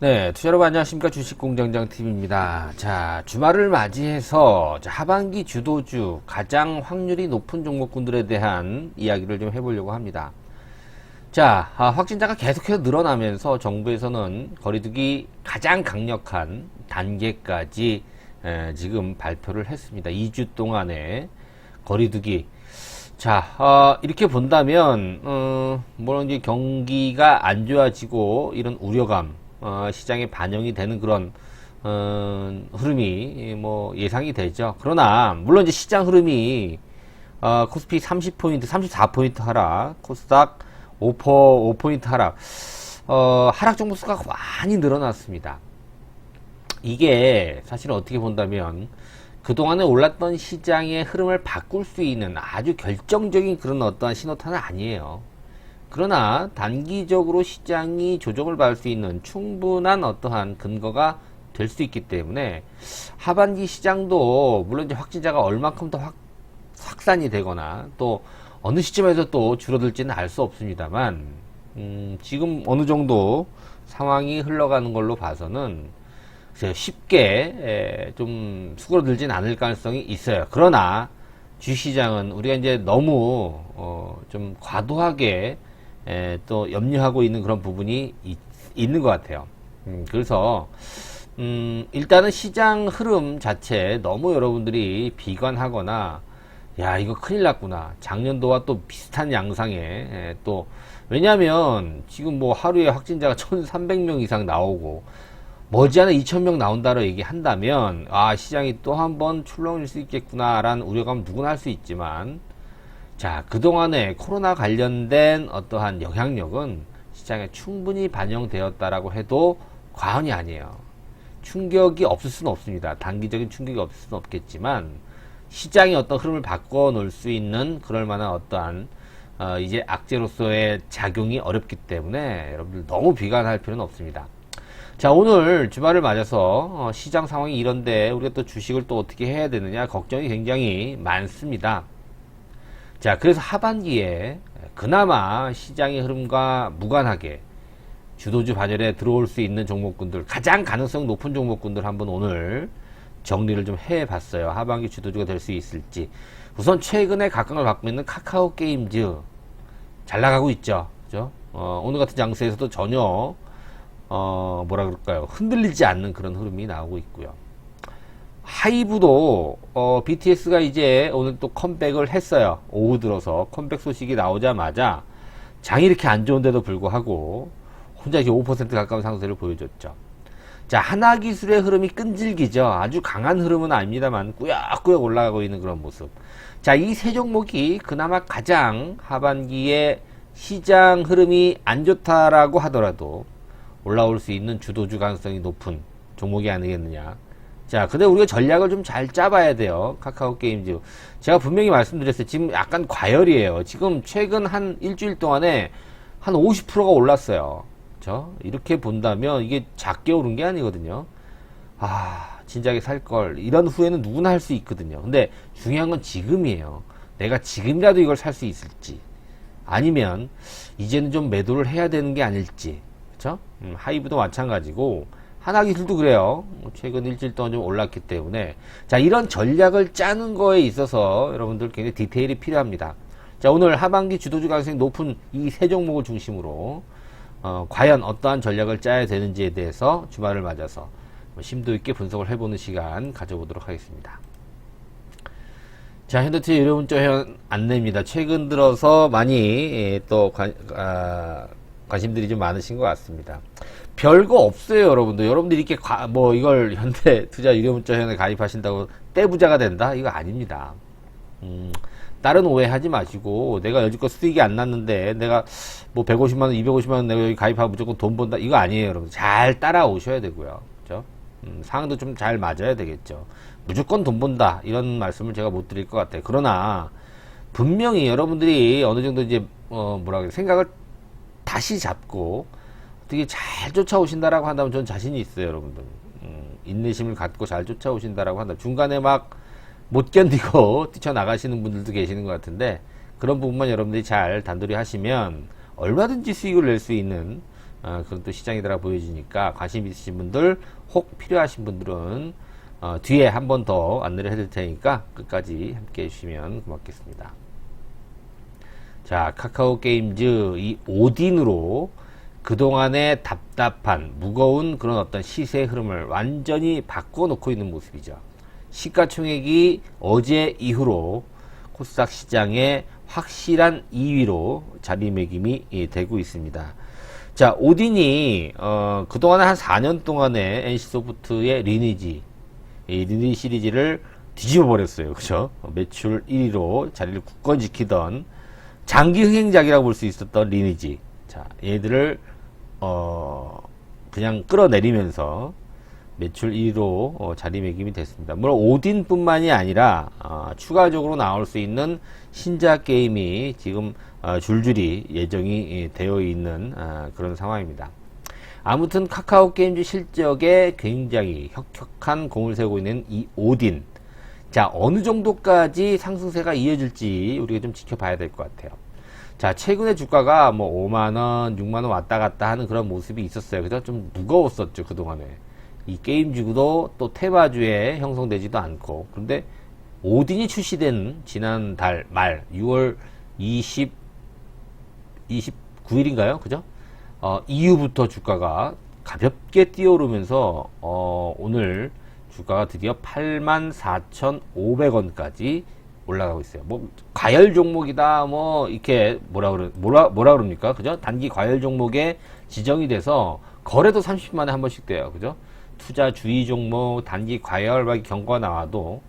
네, 투자 여러분 안녕하십니까. 주식공장장팀입니다. 자, 주말을 맞이해서 하반기 주도주 가장 확률이 높은 종목군들에 대한 이야기를 좀 해보려고 합니다. 자, 확진자가 계속해서 늘어나면서 정부에서는 거리두기 가장 강력한 단계까지 지금 발표를 했습니다. 2주 동안의 거리두기. 자, 이렇게 본다면 물론 이제 경기가 안 좋아지고 이런 우려감 시장에 반영이 되는 그런 흐름이 뭐 예상이 되죠. 그러나 물론 이제 시장 흐름이 코스피 30포인트, 34포인트 하락, 코스닥 5포인트 하락, 하락 종목수가 많이 늘어났습니다. 이게 사실은 어떻게 본다면 그동안에 올랐던 시장의 흐름을 바꿀 수 있는 아주 결정적인 그런 어떠한 신호탄은 아니에요. 그러나 단기적으로 시장이 조정을 받을 수 있는 충분한 어떠한 근거가 될 수 있기 때문에 하반기 시장도 물론 이제 확진자가 얼만큼 더 확산이 되거나 또 어느 시점에서 또 줄어들지는 알 수 없습니다만 지금 어느 정도 상황이 흘러가는 걸로 봐서는 쉽게 좀 수그러들진 않을 가능성이 있어요. 그러나 주시장은 우리가 이제 너무 좀 과도하게 또 염려하고 있는 그런 부분이 있는 것 같아요. 그래서 일단은 시장 흐름 자체 너무 여러분들이 비관하거나 야 이거 큰일 났구나, 작년도와 또 비슷한 양상에 또 왜냐하면 지금 뭐 하루에 확진자가 1300명 이상 나오고 머지않아 2000명 나온다고 얘기한다면 시장이 또 한번 출렁일 수 있겠구나라는 우려감 누구나 할 수 있지만, 자, 그동안에 코로나 관련된 어떠한 영향력은 시장에 충분히 반영되었다라고 해도 과언이 아니에요. 충격이 없을 수는 없습니다. 단기적인 충격이 없을 수는 없겠지만 시장의 어떤 흐름을 바꿔 놓을 수 있는 그럴 만한 어떠한 이제 악재로서의 작용이 어렵기 때문에 여러분들 너무 비관할 필요는 없습니다. 자, 오늘 주말을 맞아서 시장 상황이 이런데 우리가 또 주식을 또 어떻게 해야 되느냐 걱정이 굉장히 많습니다. 자, 그래서 하반기에 그나마 시장의 흐름과 무관하게 주도주 반열에 들어올 수 있는 종목군들, 가장 가능성 높은 종목군들 한번 오늘 정리를 좀 해봤어요. 하반기 주도주가 될 수 있을지. 우선 최근에 각광을 받고 있는 카카오 게임즈 잘 나가고 있죠. 그죠? 오늘 같은 장세에서도 전혀 뭐라 그럴까요? 흔들리지 않는 그런 흐름이 나오고 있고요. 하이브도 BTS가 이제 오늘 또 컴백을 했어요. 오후 들어서 컴백 소식이 나오자마자 장이 이렇게 안 좋은데도 불구하고 혼자 이렇게 5% 가까운 상승세를 보여줬죠. 자, 하나기술의 흐름이 끈질기죠. 아주 강한 흐름은 아닙니다만 꾸역꾸역 올라가고 있는 그런 모습. 자, 이 세 종목이 그나마 가장 하반기에 시장 흐름이 안 좋다라고 하더라도 올라올 수 있는 주도주 가능성이 높은 종목이 아니겠느냐. 자, 근데 우리가 전략을 좀 잘 짜봐야 돼요. 카카오 게임즈. 제가 분명히 말씀드렸어요. 지금 약간 과열이에요. 지금 최근 한 일주일 동안에 한 50%가 올랐어요. 그렇죠? 이렇게 본다면 이게 작게 오른 게 아니거든요. 진작에 살걸. 이런 후회는 누구나 할 수 있거든요. 근데 중요한 건 지금이에요. 내가 지금이라도 이걸 살 수 있을지. 아니면 이제는 좀 매도를 해야 되는 게 아닐지. 그렇죠? 하이브도 마찬가지고 하나기술도 그래요. 최근 일주일 동안 좀 올랐기 때문에 자, 이런 전략을 짜는 거에 있어서 여러분들 굉장히 디테일이 필요합니다. 자, 오늘 하반기 주도주 가능성이 높은 이 세 종목을 중심으로 과연 어떠한 전략을 짜야 되는지에 대해서 주말을 맞아서 심도 있게 분석을 해보는 시간 가져보도록 하겠습니다. 자, 현대차 유료문자 회원 안내입니다. 최근 들어서 많이 또 관심들이 좀 많으신 것 같습니다. 별거 없어요, 여러분들. 여러분들이 이렇게 이걸 현대 투자 유료문자 회원에 가입하신다고 떼부자가 된다? 이거 아닙니다. 다른 오해하지 마시고, 내가 여지껏 수익이 안 났는데, 내가 150만원, 250만원 내가 여기 가입하면 무조건 돈 번다? 이거 아니에요, 여러분. 잘 따라오셔야 되고요. 그죠? 상황도 좀 잘 맞아야 되겠죠. 무조건 돈 번다. 이런 말씀을 제가 못 드릴 것 같아요. 그러나, 분명히 여러분들이 어느 정도 이제, 생각을 다시 잡고, 어떻게 잘 쫓아오신다라고 한다면 저는 자신이 있어요, 여러분들. 인내심을 갖고 잘 쫓아오신다라고 한다면. 중간에 못 견디고 뛰쳐나가시는 분들도 계시는 것 같은데, 그런 부분만 여러분들이 잘 단도리 하시면 얼마든지 수익을 낼 수 있는 그런 또 시장이더라 보여지니까 관심 있으신 분들, 혹 필요하신 분들은 뒤에 한 번 더 안내를 해드릴 테니까 끝까지 함께 해주시면 고맙겠습니다. 자, 카카오 게임즈 이 오딘으로 그동안의 답답한 무거운 그런 어떤 시세 흐름을 완전히 바꿔놓고 있는 모습이죠. 시가총액이 어제 이후로 코스닥 시장의 확실한 2위로 자리매김이 되고 있습니다. 자, 오딘이 그동안 한 4년 동안의 NC소프트의 리니지, 이 리니지 시리즈를 뒤집어 버렸어요. 그죠? 매출 1위로 자리를 굳건히 지키던 장기 흥행작이라고 볼 수 있었던 리니지. 자, 얘들을 그냥 끌어내리면서 매출 1위로 자리매김이 됐습니다. 물론 오딘뿐만이 아니라 추가적으로 나올 수 있는 신작 게임이 지금 줄줄이 예정이 되어 있는 그런 상황입니다. 아무튼 카카오 게임즈 실적에 굉장히 혁혁한 공을 세우고 있는 이 오딘. 자, 어느 정도까지 상승세가 이어질지 우리가 좀 지켜봐야 될 것 같아요. 자, 최근에 주가가 뭐 5만원, 6만원 왔다 갔다 하는 그런 모습이 있었어요. 그죠? 좀 무거웠었죠, 그동안에. 이 게임주도 또 테마주에 형성되지도 않고. 그런데 오딘이 출시된 지난달 말 6월 29일인가요? 그죠? 이후부터 주가가 가볍게 뛰어오르면서 오늘 주가가 드디어 84,500원까지 올라가고 있어요. 뭐 과열 종목이다 뭐 이렇게 뭐라 그럽니까? 그죠? 단기 과열 종목에 지정이 돼서 거래도 30분만에 한 번씩 돼요. 그죠? 투자 주의 종목 단기 과열과 경고가 나와도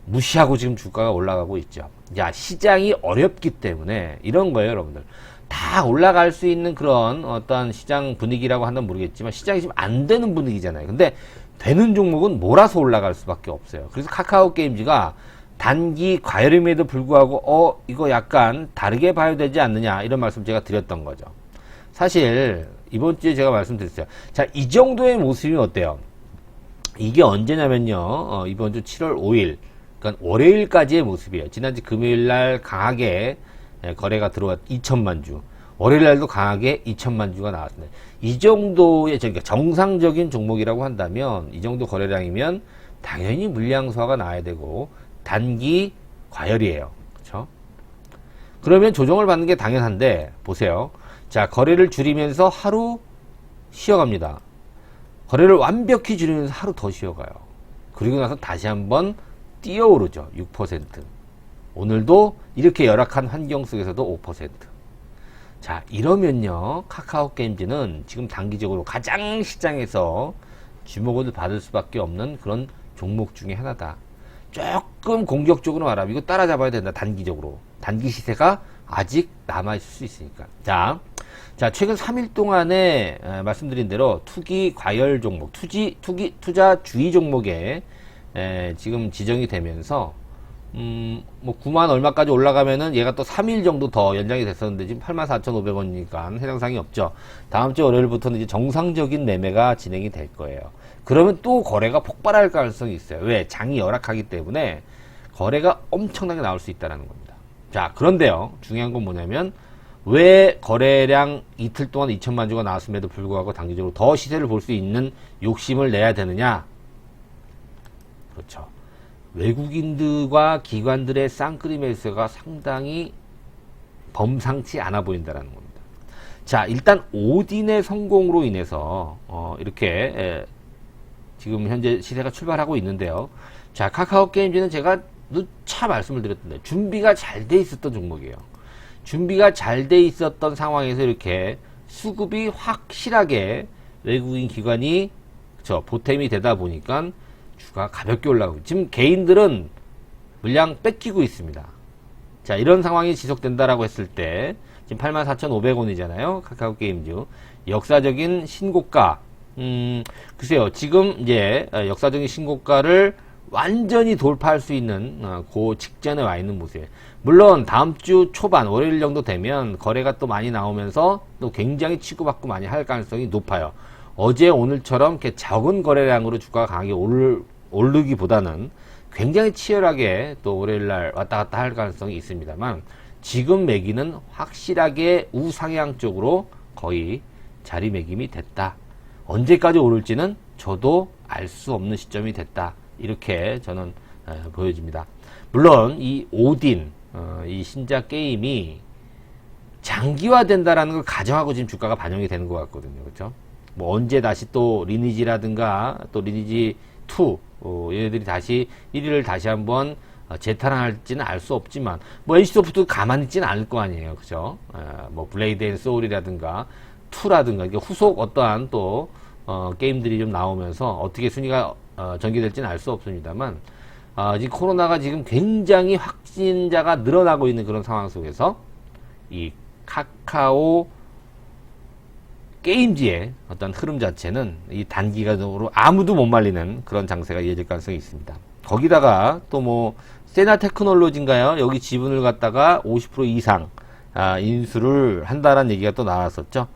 무시하고 지금 주가가 올라가고 있죠. 자, 시장이 어렵기 때문에 이런 거예요, 여러분들. 다 올라갈 수 있는 그런 어떤 시장 분위기라고 한다면 모르겠지만 시장이 지금 안 되는 분위기잖아요. 근데 되는 종목은 몰아서 올라갈 수밖에 없어요. 그래서 카카오 게임즈가 단기 과열임에도 불구하고 이거 약간 다르게 봐야 되지 않느냐 이런 말씀 제가 드렸던 거죠. 사실 이번 주에 제가 말씀드렸어요. 자, 이 정도의 모습이 어때요? 이게 언제냐면요. 이번 주 7월 5일 그러니까 월요일까지의 모습이에요. 지난주 금요일날 강하게 거래가 들어왔 2천만 주. 월요일날도 강하게 2천만 주가 나왔습니다. 이 정도의 그러니까 정상적인 종목이라고 한다면 이 정도 거래량이면 당연히 물량 소화가 나야 되고 단기 과열이에요. 그렇죠? 그러면 조정을 받는 게 당연한데 보세요. 자, 거래를 줄이면서 하루 쉬어갑니다. 거래를 완벽히 줄이면서 하루 더 쉬어가요. 그리고 나서 다시 한번 뛰어오르죠. 6%. 오늘도 이렇게 열악한 환경 속에서도 5%. 자, 이러면요. 카카오 게임즈는 지금 단기적으로 가장 시장에서 주목을 받을 수밖에 없는 그런 종목 중에 하나다. 조금 공격적으로 말하면 이거 따라잡아야 된다. 단기적으로. 단기 시세가 아직 남아있을 수 있으니까. 자, 최근 3일 동안에 말씀드린 대로 투기 과열 종목, 투자 주의 종목에 지금 지정이 되면서 뭐 9만 얼마까지 올라가면은 얘가 또 3일 정도 더 연장이 됐었는데 지금 84,500원이니까 해당사항이 없죠. 다음 주 월요일부터는 이제 정상적인 매매가 진행이 될 거예요. 그러면 또 거래가 폭발할 가능성이 있어요. 왜? 장이 열악하기 때문에 거래가 엄청나게 나올 수 있다는 겁니다. 자, 그런데요. 중요한 건 뭐냐면 왜 거래량 이틀 동안 2천만 주가 나왔음에도 불구하고 단기적으로 더 시세를 볼 수 있는 욕심을 내야 되느냐? 그렇죠. 외국인들과 기관들의 쌍끌이 매수가 상당히 범상치 않아 보인다는 겁니다. 자, 일단 오딘의 성공으로 인해서 이렇게 지금 현재 시세가 출발하고 있는데요. 자, 카카오 게임즈는 제가 누차 말씀을 드렸던데 준비가 잘 돼 있었던 종목이에요. 준비가 잘 돼 있었던 상황에서 이렇게 수급이 확실하게 외국인 기관이 보탬이 되다 보니까 주가 가볍게 올라가고 지금 개인들은 물량 뺏기고 있습니다. 자, 이런 상황이 지속된다라고 했을 때 지금 84,500원이잖아요. 카카오 게임즈 역사적인 신고가. 글쎄요. 지금 이제 역사적인 신고가를 완전히 돌파할 수 있는 그 직전에 와 있는 모습이에요. 물론 다음 주 초반 월요일 정도 되면 거래가 또 많이 나오면서 또 굉장히 치고받고 많이 할 가능성이 높아요. 어제 오늘처럼 이렇게 적은 거래량으로 주가가 강하게 오르기보다는 굉장히 치열하게 또 월요일날 왔다 갔다 할 가능성이 있습니다만 지금 매기는 확실하게 우상향 쪽으로 거의 자리매김이 됐다. 언제까지 오를지는 저도 알 수 없는 시점이 됐다. 이렇게 저는 보여집니다. 물론 이 오딘 이 신작 게임이 장기화된다라는 걸 가정하고 지금 주가가 반영이 되는 것 같거든요. 그렇죠? 뭐 언제 다시 또 리니지라든가 또 리니지 2 얘네들이 다시 1위를 다시 한번 재탄환할지는 알 수 없지만 뭐 NC소프트 가만히 있지는 않을 거 아니에요. 그죠? 뭐 블레이드 앤 소울이라든가 2라든가 이게 후속 어떠한 또 게임들이 좀 나오면서 어떻게 순위가 전개될지는 알 수 없습니다만 지금 코로나가 지금 굉장히 확진자가 늘어나고 있는 그런 상황 속에서 이 카카오 게임즈의 어떤 흐름 자체는 이 단기간으로 아무도 못 말리는 그런 장세가 이어질 가능성이 있습니다. 거기다가 또 뭐 세나 테크놀로지인가요? 여기 지분을 갖다가 50% 이상 인수를 한다라는 얘기가 또 나왔었죠.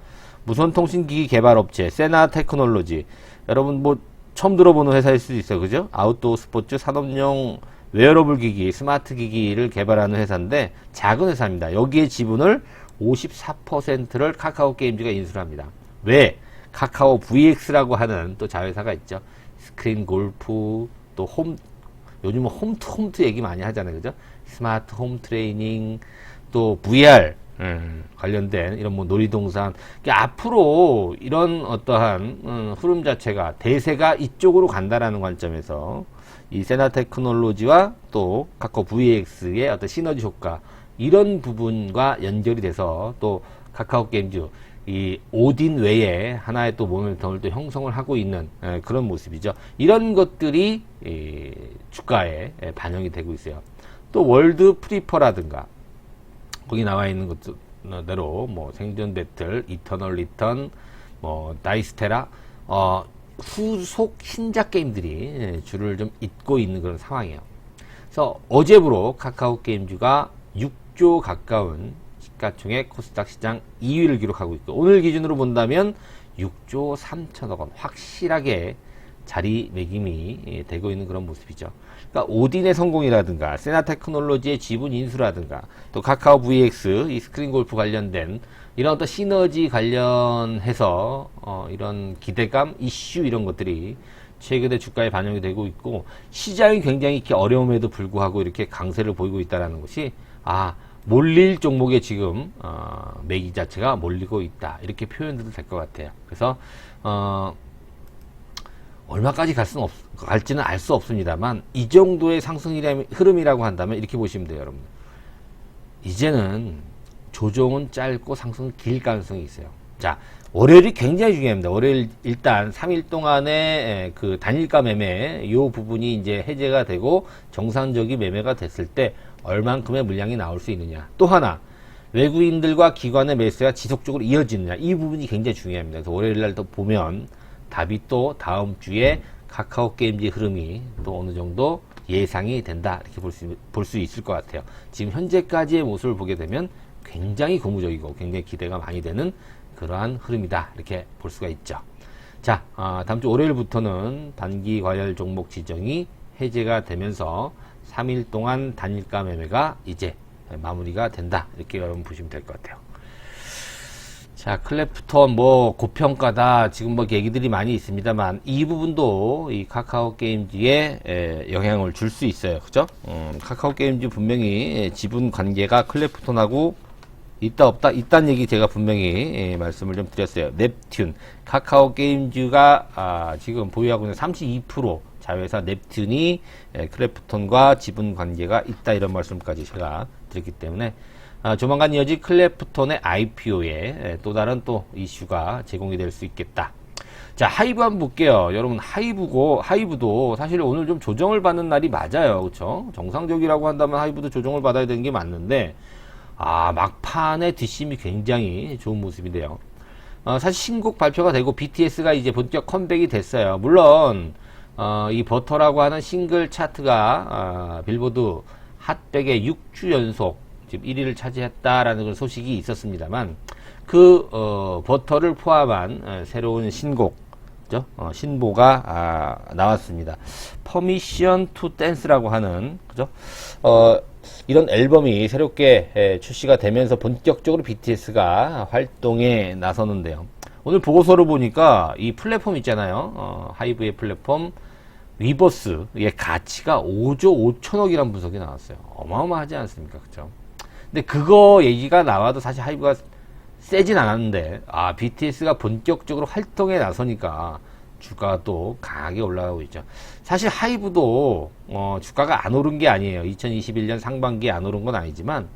무선통신기기 개발업체 세나 테크놀로지, 여러분 뭐 처음 들어보는 회사일 수도 있어요. 그죠? 아웃도어 스포츠 산업용 웨어러블 기기, 스마트 기기를 개발하는 회사인데 작은 회사입니다. 여기에 지분을 54%를 카카오 게임즈가 인수를 합니다. 왜? 카카오 VX라고 하는 또 자회사가 있죠. 스크린 골프, 또 요즘은 홈투 얘기 많이 하잖아요. 그죠? 스마트 홈 트레이닝, 또 VR 관련된 이런 뭐 놀이동산. 그러니까 앞으로 이런 어떠한 흐름 자체가 대세가 이쪽으로 간다라는 관점에서 이 세나 테크놀로지와 또 카카오 VX의 어떤 시너지 효과, 이런 부분과 연결이 돼서 또 카카오 게임즈 이 오딘 외에 하나의 또 모멘텀을 또 형성을 하고 있는 그런 모습이죠. 이런 것들이 주가에 반영이 되고 있어요. 또 월드 프리퍼라든가 거기 나와 있는 것대로 뭐 생존 배틀, 이터널 리턴, 뭐 다이스테라 후속 신작 게임들이 줄을 좀 잇고 있는 그런 상황이에요. 그래서 어제부로 카카오 게임즈가 6조 가까운 시가총액 코스닥 시장 2위를 기록하고 있고, 오늘 기준으로 본다면 6조 3천억 원 확실하게 자리매김이 되고 있는 그런 모습이죠. 그러니까 오딘의 성공이라든가 세나 테크놀로지의 지분 인수라든가 또 카카오 VX 이 스크린 골프 관련된 이런 어떤 시너지 관련해서 이런 기대감, 이슈 이런 것들이 최근에 주가에 반영이 되고 있고, 시장이 굉장히 이렇게 어려움에도 불구하고 이렇게 강세를 보이고 있다는 것이 몰릴 종목에 지금 매기 자체가 몰리고 있다, 이렇게 표현해도 될 것 같아요. 그래서 얼마까지 갈지는 알 수 없습니다만 이 정도의 상승 흐름이라고 한다면 이렇게 보시면 돼요, 여러분. 이제는 조정은 짧고 상승은 길 가능성이 있어요. 자, 월요일이 굉장히 중요합니다. 월요일 일단 3일 동안의 그 단일가 매매 이 부분이 이제 해제가 되고 정상적인 매매가 됐을 때 얼만큼의 물량이 나올 수 있느냐. 또 하나, 외국인들과 기관의 매수가 지속적으로 이어지느냐. 이 부분이 굉장히 중요합니다. 그래서 월요일 날 또 보면 답이 또 다음 주에 카카오 게임즈 흐름이 또 어느 정도 예상이 된다, 이렇게 볼 수 있을 것 같아요. 지금 현재까지의 모습을 보게 되면 굉장히 고무적이고 굉장히 기대가 많이 되는 그러한 흐름이다, 이렇게 볼 수가 있죠. 자, 다음 주 월요일부터는 단기 과열 종목 지정이 해제가 되면서 3일 동안 단일가 매매가 이제 마무리가 된다, 이렇게 여러분 보시면 될 것 같아요. 자, 클래프톤 뭐 고평가다, 지금 뭐 얘기들이 많이 있습니다만 이 부분도 이 카카오 게임즈에 영향을 줄 수 있어요. 그죠? 카카오 게임즈 분명히 지분 관계가 클래프톤하고 있다 없다, 있다는 얘기 제가 분명히 말씀을 좀 드렸어요. 넵튠, 카카오 게임즈가 지금 보유하고 있는 32% 자회사 넵튠이 클래프톤과 지분 관계가 있다, 이런 말씀까지 제가 드렸기 때문에 조만간 이어질 클래프톤의 IPO에 또 다른 또 이슈가 제공이 될 수 있겠다. 자, 하이브 한번 볼게요. 여러분, 하이브도 사실 오늘 좀 조정을 받는 날이 맞아요. 그쵸? 정상적이라고 한다면 하이브도 조정을 받아야 되는 게 맞는데, 막판에 뒷심이 굉장히 좋은 모습인데요. 사실 신곡 발표가 되고 BTS가 이제 본격 컴백이 됐어요. 물론 이 버터라고 하는 싱글 차트가 빌보드 핫백의 6주 연속 지금 1위를 차지했다라는 그런 소식이 있었습니다만, 그 버터를 포함한 새로운 신곡, 그죠? 신보가 나왔습니다. Permission to Dance라고 하는, 그죠? 이런 앨범이 새롭게 출시가 되면서 본격적으로 BTS가 활동에 나서는데요. 오늘 보고서를 보니까 이 플랫폼 있잖아요. 하이브의 플랫폼 위버스의 가치가 5조 5천억이라는 분석이 나왔어요. 어마어마하지 않습니까? 그죠? 근데 그거 얘기가 나와도 사실 하이브가 세진 않았는데, BTS가 본격적으로 활동에 나서니까 주가가 또 강하게 올라가고 있죠. 사실 하이브도 주가가 안 오른 게 아니에요. 2021년 상반기에 안 오른 건 아니지만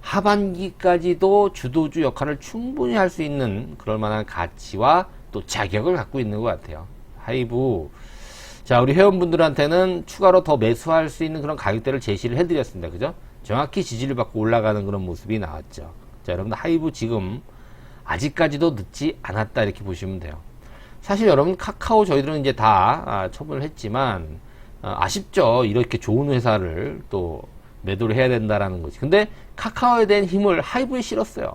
하반기까지도 주도주 역할을 충분히 할 수 있는 그럴 만한 가치와 또 자격을 갖고 있는 것 같아요. 하이브, 자, 우리 회원분들한테는 추가로 더 매수할 수 있는 그런 가격대를 제시를 해드렸습니다. 그죠? 정확히 지지를 받고 올라가는 그런 모습이 나왔죠. 자, 여러분들 하이브 지금 아직까지도 늦지 않았다 이렇게 보시면 돼요. 사실 여러분 카카오 저희들은 이제 다 처분을 했지만 아쉽죠. 이렇게 좋은 회사를 또 매도를 해야 된다라는 거지. 근데 카카오에 대한 힘을 하이브에 실었어요.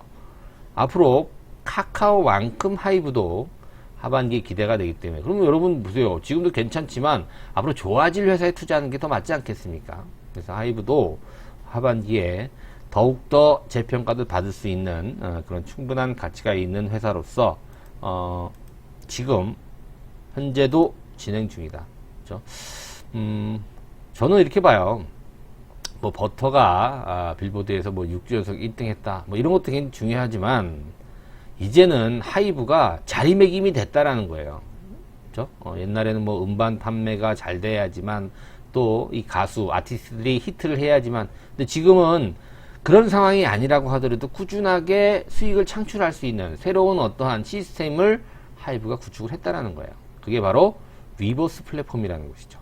앞으로 카카오만큼 하이브도 하반기에 기대가 되기 때문에, 그러면 여러분 보세요. 지금도 괜찮지만 앞으로 좋아질 회사에 투자하는 게 더 맞지 않겠습니까? 그래서 하이브도 하반기에 더욱더 재평가를 받을 수 있는 그런 충분한 가치가 있는 회사로서 지금 현재도 진행 중이다. 그렇죠? 저는 이렇게 봐요. 뭐 버터가 빌보드에서 뭐 6주 연속 1등 했다, 뭐 이런 것도 굉장히 중요하지만 이제는 하이브가 자리매김이 됐다라는 거예요. 그렇죠? 옛날에는 뭐 음반 판매가 잘 돼야지만 또 이 가수 아티스트들이 히트를 해야지만, 근데 지금은 그런 상황이 아니라고 하더라도 꾸준하게 수익을 창출할 수 있는 새로운 어떠한 시스템을 하이브가 구축을 했다라는 거예요. 그게 바로 위버스 플랫폼이라는 것이죠.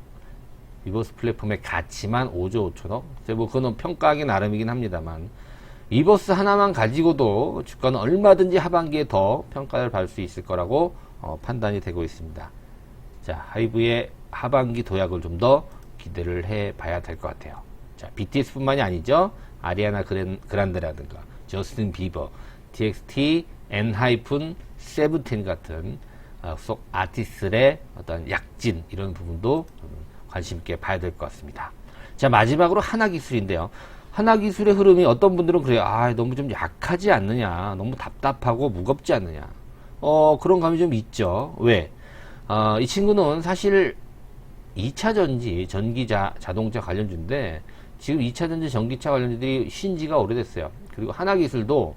위버스 플랫폼의 가치만 5조 5천억. 뭐 그건 평가하기 나름이긴 합니다만, 위버스 하나만 가지고도 주가는 얼마든지 하반기에 더 평가를 받을 수 있을 거라고 판단이 되고 있습니다. 자, 하이브의 하반기 도약을 좀 더 기대를 해 봐야 될 것 같아요. 자, BTS 뿐만이 아니죠. 아리아나 그란데라든가 저스틴 비버, TXT, N-17 같은 속 아티스트의 어떤 약진, 이런 부분도 관심 있게 봐야 될 것 같습니다. 자, 마지막으로 하나기술인데요. 하나기술의 흐름이 어떤 분들은 그래요. 너무 좀 약하지 않느냐, 너무 답답하고 무겁지 않느냐, 그런 감이 좀 있죠. 왜? 이 친구는 사실 2차 전지, 자동차 관련주인데 지금 2차 전지 전기차 관련주들이 쉰 지가 오래됐어요. 그리고 하나기술도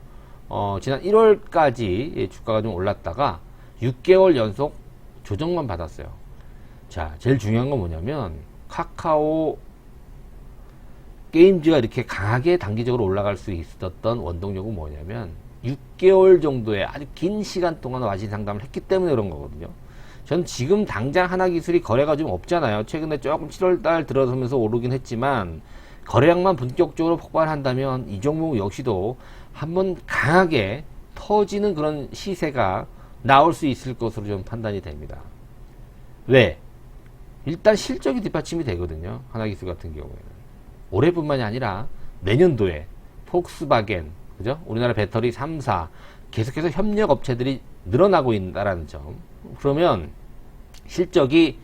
지난 1월까지 주가가 좀 올랐다가 6개월 연속 조정만 받았어요. 자, 제일 중요한 건 뭐냐면 카카오 게임즈가 이렇게 강하게 단기적으로 올라갈 수 있었던 원동력은 뭐냐면 6개월 정도의 아주 긴 시간 동안 와신 상담을 했기 때문에 그런 거거든요. 전 지금 당장 하나기술이 거래가 좀 없잖아요. 최근에 조금 7월달 들어서면서 오르긴 했지만 거래량만 본격적으로 폭발한다면 이 종목 역시도 한번 강하게 터지는 그런 시세가 나올 수 있을 것으로 좀 판단이 됩니다. 왜? 일단 실적이 뒷받침이 되거든요. 하나기술 같은 경우에는. 올해뿐만이 아니라 내년도에 폭스바겐, 그죠? 우리나라 배터리 3사 계속해서 협력 업체들이 늘어나고 있다는 점. 그러면 실적이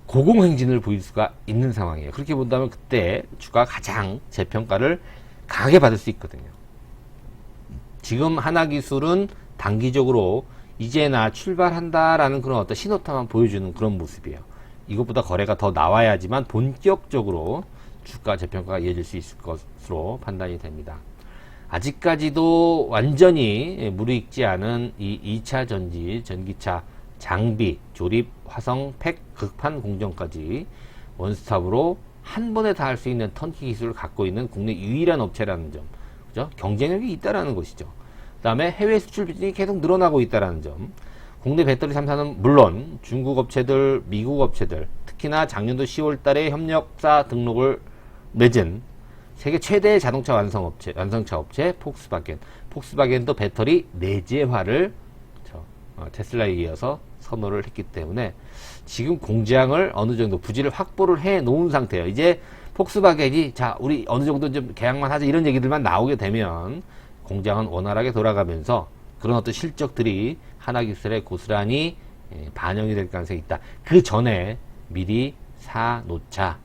고공행진을 보일 수가 있는 상황이에요. 그렇게 본다면 그때 주가가 가장 재평가를 강하게 받을 수 있거든요. 지금 하나기술은 단기적으로 이제 나 출발한다라는 그런 어떤 신호탄만 보여주는 그런 모습이에요. 이것보다 거래가 더 나와야지만 본격적으로 주가 재평가가 이어질 수 있을 것으로 판단이 됩니다. 아직까지도 완전히 무르익지 않은 이 2차 전지, 전기차, 장비, 조립, 화성, 팩, 극판 공정까지 원스톱으로 한 번에 다 할 수 있는 턴키 기술을 갖고 있는 국내 유일한 업체라는 점, 그죠? 경쟁력이 있다라는 것이죠. 그 다음에 해외 수출 비중이 계속 늘어나고 있다라는 점, 국내 배터리 3사는 물론 중국 업체들, 미국 업체들, 특히나 작년도 10월 달에 협력사 등록을 맺은 세계 최대의 자동차 완성차 업체 폭스바겐도 배터리 내재화를 테슬라에 이어서 선호를 했기 때문에 지금 공장을 어느 정도 부지를 확보를 해 놓은 상태예요. 이제 폭스바겐이 자, 우리 어느 정도 좀 계약만 하자 이런 얘기들만 나오게 되면 공장은 원활하게 돌아가면서 그런 어떤 실적들이 하나기술에 고스란히 반영이 될 가능성이 있다. 그 전에 미리 사 놓자.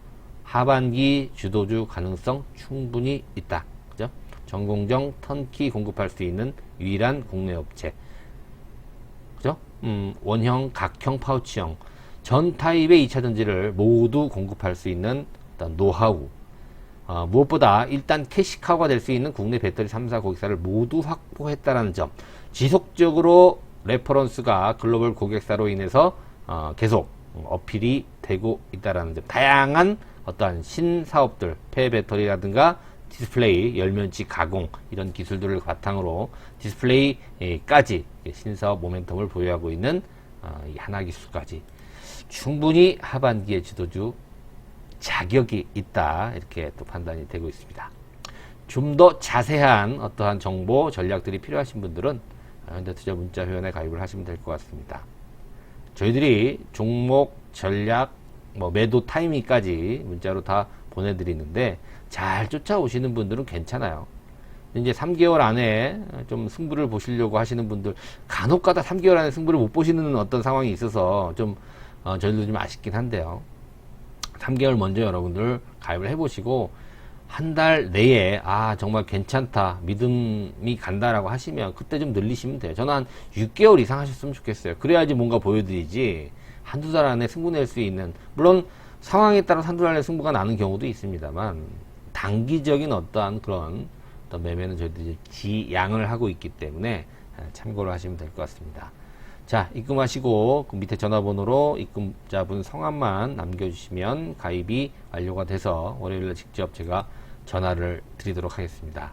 하반기 주도주 가능성 충분히 있다. 그죠? 전공정 턴키 공급할 수 있는 유일한 국내 업체. 원형, 각형, 파우치형 전 타입의 2차전지를 모두 공급할 수 있는 어떤 노하우, 무엇보다 일단 캐시카우가 될 수 있는 국내 배터리 3사 고객사를 모두 확보했다는 점, 지속적으로 레퍼런스가 글로벌 고객사로 인해서 계속 어필이 되고 있다는 점, 다양한 어떠한 신사업들, 폐배터리라든가 디스플레이, 열면치 가공 이런 기술들을 바탕으로 디스플레이까지 신사업 모멘텀을 보유하고 있는 이 하나기술까지 충분히 하반기의 지도주 자격이 있다, 이렇게 또 판단이 되고 있습니다. 좀 더 자세한 어떠한 정보 전략들이 필요하신 분들은 현대투자 문자 회원에 가입을 하시면 될 것 같습니다. 저희들이 종목, 전략, 매도 타이밍까지 문자로 다 보내드리는데 잘 쫓아오시는 분들은 괜찮아요. 이제 3개월 안에 좀 승부를 보시려고 하시는 분들, 간혹가다 3개월 안에 승부를 못 보시는 어떤 상황이 있어서 좀 저희도 좀 아쉽긴 한데요. 3개월 먼저 여러분들 가입을 해보시고 한 달 내에 정말 괜찮다, 믿음이 간다라고 하시면 그때 좀 늘리시면 돼요. 저는 한 6개월 이상 하셨으면 좋겠어요. 그래야지 뭔가 보여드리지 한두 달 안에 승부 낼 수 있는, 물론 상황에 따라 한두 달 안에 승부가 나는 경우도 있습니다만 단기적인 어떠한 그런 매매는 저희들이 지양을 하고 있기 때문에 참고를 하시면 될 것 같습니다. 자, 입금하시고 그 밑에 전화번호로 입금자분 성함만 남겨주시면 가입이 완료가 돼서 월요일날 직접 제가 전화를 드리도록 하겠습니다.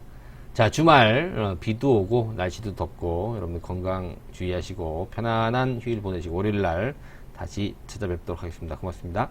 자, 주말 비도 오고 날씨도 덥고 여러분들 건강 주의하시고 편안한 휴일 보내시고 월요일날 다시 찾아뵙도록 하겠습니다. 고맙습니다.